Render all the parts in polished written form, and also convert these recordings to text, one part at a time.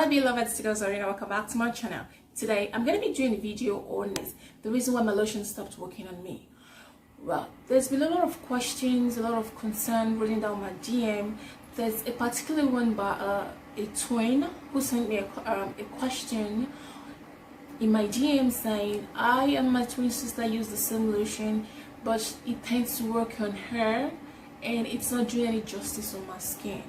Hello beloved, it's Czarina. Welcome back to my channel. Today I'm going to be doing a video on this, the reason why my lotion stopped working on me. Well, there's been a lot of questions, a lot of concern rolling down my DM. There's a particular one by a twin who sent me a question in my DM saying, I and my twin sister use the same lotion, but it tends to work on her and it's not doing any justice on my skin.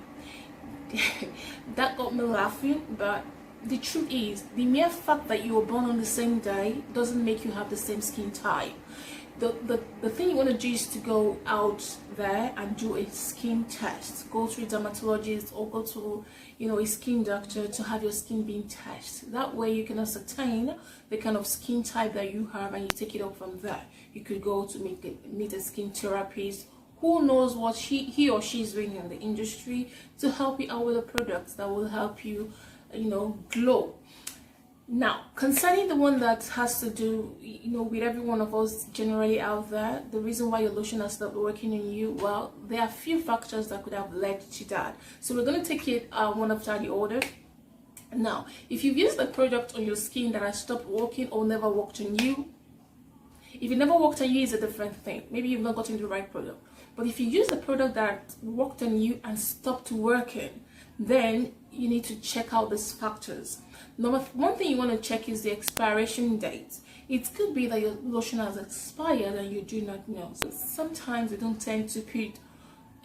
That got me laughing, but the truth is, the mere fact that you were born on the same day doesn't make you have the same skin type. The thing you want to do is to go out there and do a skin test. Go to a dermatologist or go to a skin doctor to have your skin being tested. That way you can ascertain the kind of skin type that you have and you take it up from there. You could go to meet a skin therapist who knows what he or she is doing in the industry to help you out with the products that will help you glow. Now, concerning the one that has to do with every one of us generally out there, the reason why your lotion has stopped working on you, well, there are a few factors that could have led to that. So we're going to take it one after the other. Now, if you've used the product on your skin that has stopped working or never worked on you, if it never worked on you, it's a different thing. Maybe you've not gotten the right product. But if you use a product that worked on you and stopped working, then you need to check out these factors. Number one thing you want to check is the expiration date. It could be that your lotion has expired and you do not know. So sometimes they don't tend to put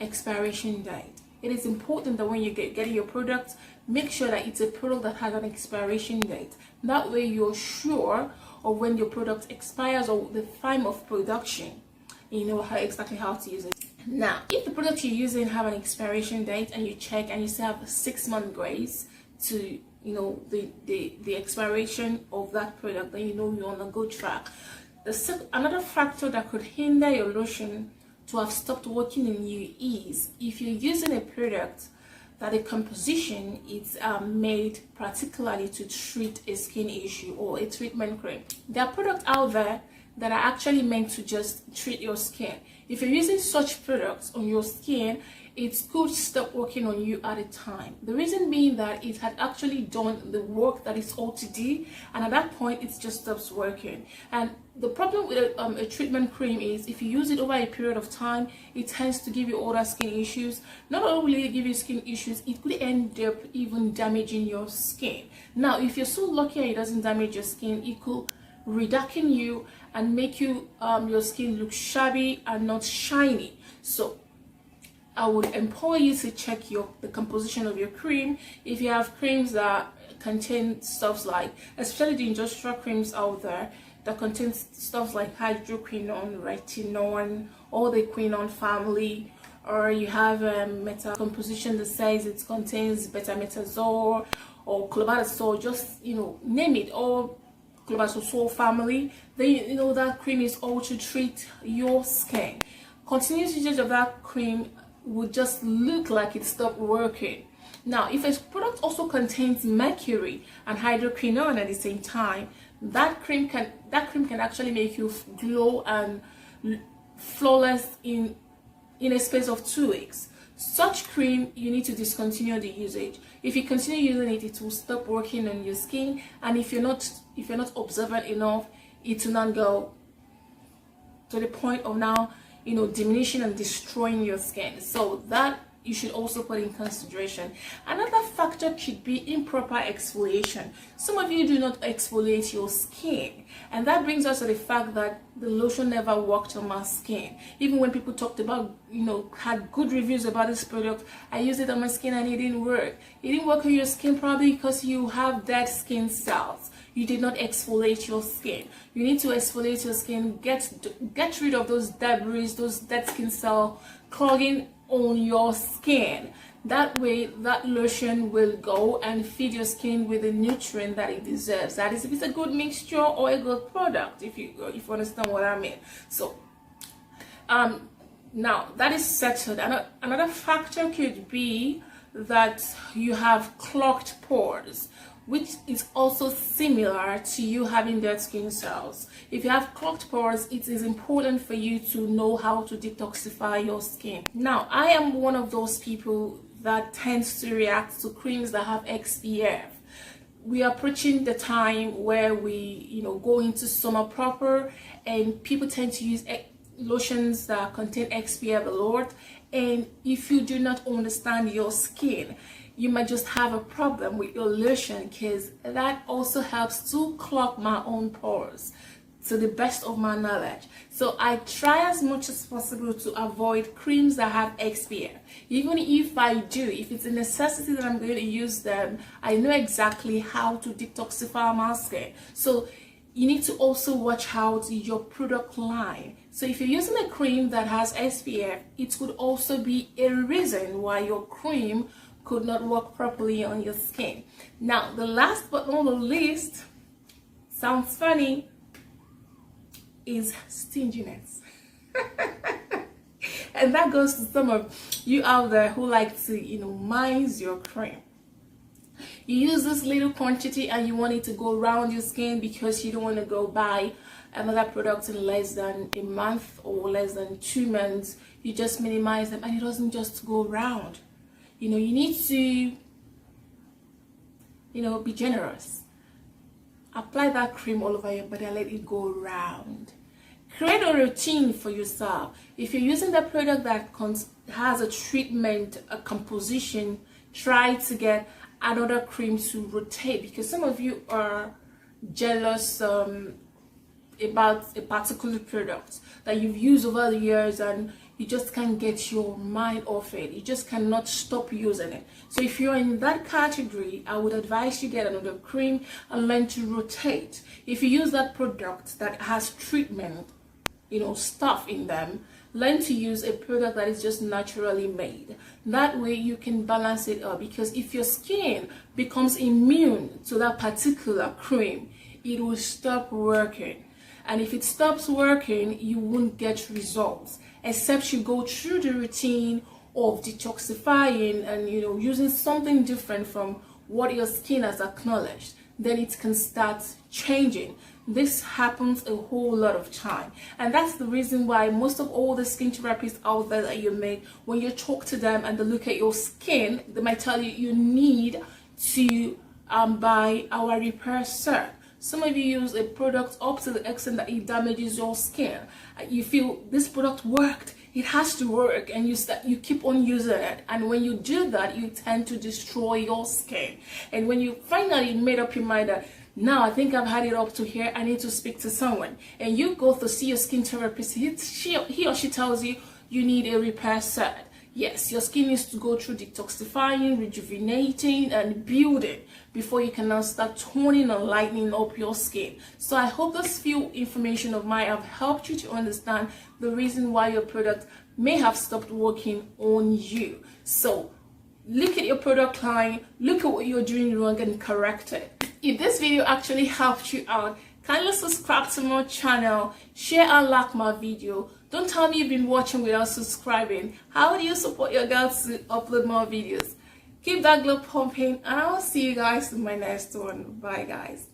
expiration date. It is important that when you getting your product, make sure that it's a product that has an expiration date. That way you're sure of when your product expires or the time of production. You know exactly how to use it. Now, if the product you're using have an expiration date and you check and you still have a 6-month grace to the expiration of that product, then you're on a good track. Another factor that could hinder your lotion to have stopped working on you is if you're using a product that the composition is made particularly to treat a skin issue or a treatment cream. There are products out there that are actually meant to just treat your skin. If you're using such products on your skin, it could stop working on you at a time. The reason being that it had actually done the work that it's ought to do, and at that point it just stops working. And the problem with a treatment cream is if you use it over a period of time, it tends to give you other skin issues. Not only will it give you skin issues, it could end up even damaging your skin. Now, if you're so lucky and it doesn't damage your skin, it could redarken you and make you your skin look shabby and not shiny. So I would implore you to check the composition of your cream. If you have creams that contain stuff like, especially the industrial creams out there that contain stuff like hydroquinone, retinol, or the quinone family, or you have a meta composition that says it contains betamethasone or clobetasol, just name it, or clobetasol family, then that cream is all to treat your skin. Continuous usage of that cream would just look like it stopped working. Now, if a product also contains mercury and hydroquinone at the same time, that cream can actually make you glow and flawless in a space of 2 weeks. Such cream, you need to discontinue the usage. If you continue using it, it will stop working on your skin, and if you're not observant enough, it will not go to the point of now diminishing and destroying your skin. So that you should also put in consideration. Another factor could be improper exfoliation. Some of you do not exfoliate your skin, and that brings us to the fact that the lotion never worked on my skin. Even when people talked about had good reviews about this product, I used it on my skin and it didn't work. It didn't work on your skin probably because you have dead skin cells. You did not exfoliate your skin. You need to exfoliate your skin, get rid of those debris, those dead skin cell clogging on your skin. That way that lotion will go and feed your skin with the nutrient that it deserves. That is, if it's a good mixture or a good product, if you understand what I mean. So now that is settled. Another factor could be that you have clogged pores, which is also similar to you having dead skin cells. If you have clogged pores, it is important for you to know how to detoxify your skin. Now, I am one of those people that tends to react to creams that have SPF. we are approaching the time where we go into summer proper, and people tend to use lotions that contain SPF a lot. And if you do not understand your skin, you might just have a problem with your lotion, because that also helps to clog my own pores, to the best of my knowledge. So I try as much as possible to avoid creams that have SPF. Even if I do, if it's a necessity that I'm going to use them, I know exactly how to detoxify my skin. So you need to also watch out your product line. So if you're using a cream that has SPF, it could also be a reason why your cream could not work properly on your skin. Now, the last but not the least, sounds funny, is stinginess. And that goes to some of you out there who like to mince your cream. You use this little quantity and you want it to go around your skin because you don't want to go buy another product in less than a month or less than 2 months. You just minimize them and it doesn't just go around. You need to be generous. Apply that cream all over your body and let it go around. Create a routine for yourself. If you're using the product that has a treatment, a composition, try to get another cream to rotate, because some of you are jealous about a particular product that you've used over the years and you just can't get your mind off it. You just cannot stop using it. So if you're in that category, I would advise you get another cream and learn to rotate. If you use that product that has treatment, stuff in them, learn to use a product that is just naturally made. That way you can balance it up, because if your skin becomes immune to that particular cream, it will stop working. And if it stops working, you won't get results, except you go through the routine of detoxifying and using something different from what your skin has acknowledged. Then it can start changing. This happens a whole lot of time, and that's the reason why most of all the skin therapists out there that you meet, when you talk to them and they look at your skin, they might tell you you need to buy our repair set. Some of you use a product up to the extent that it damages your skin. You feel this product worked, it has to work, and you keep on using it. And when you do that, you tend to destroy your skin. And when you finally made up your mind that now I think I've had it up to here, I need to speak to someone, and you go to see your skin therapist, he or she tells you you need a repair set. Yes, your skin needs to go through detoxifying, rejuvenating, and building before you can now start toning and lightening up your skin. So I hope this few information of mine have helped you to understand the reason why your product may have stopped working on you. So look at your product line, look at what you're doing wrong and correct it. If this video actually helped you out, kindly subscribe to my channel, share and like my video. Don't tell me you've been watching without subscribing. How do you support your girls to upload more videos? Keep that glow pumping, and I will see you guys in my next one. Bye guys.